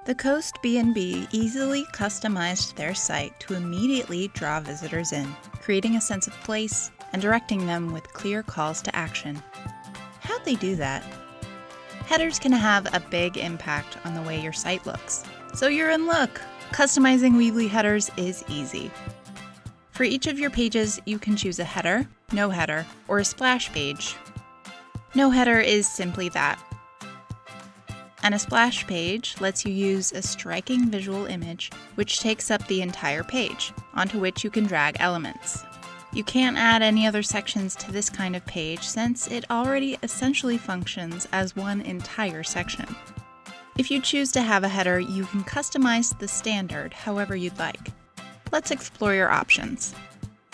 The Coast B&B easily customized their site to immediately draw visitors in, creating a sense of place and directing them with clear calls to action. How'd they do that? Headers can have a big impact on the way your site looks, so you're in luck! Customizing Weebly headers is easy. For each of your pages, you can choose a header, no header, or a splash page. No header is simply that. And a splash page lets you use a striking visual image which takes up the entire page, onto which you can drag elements. You can't add any other sections to this kind of page since it already essentially functions as one entire section. If you choose to have a header, you can customize the standard however you'd like. Let's explore your options.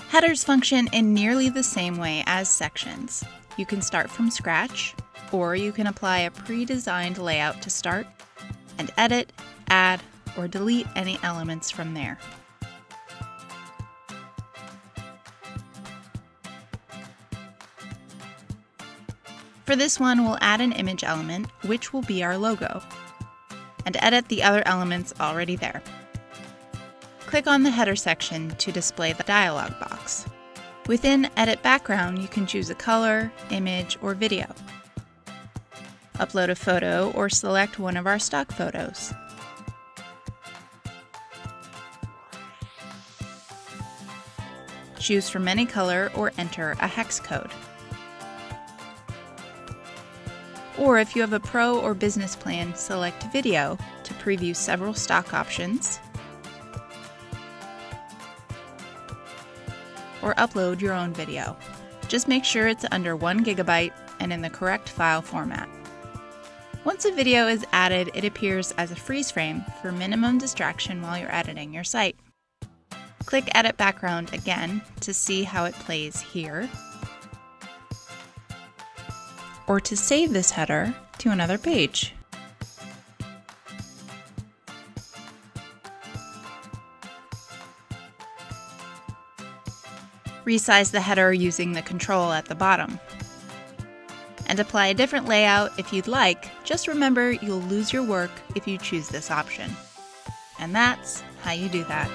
Headers function in nearly the same way as sections. You can start from scratch, or you can apply a pre-designed layout to start and edit, add, or delete any elements from there. For this one, we'll add an image element, which will be our logo, and edit the other elements already there. Click on the header section to display the dialog box. Within Edit Background, you can choose a color, image, or video. Upload a photo or select one of our stock photos. Choose from any color or enter a hex code. Or if you have a pro or business plan, select Video to preview several stock options, or upload your own video. Just make sure it's under 1 GB and in the correct file format. Once a video is added, it appears as a freeze frame for minimum distraction while you're editing your site. Click Edit Background again to see how it plays here, or to save this header to another page. Resize the header using the control at the bottom. And apply a different layout if you'd like. Just remember, you'll lose your work if you choose this option. And that's how you do that.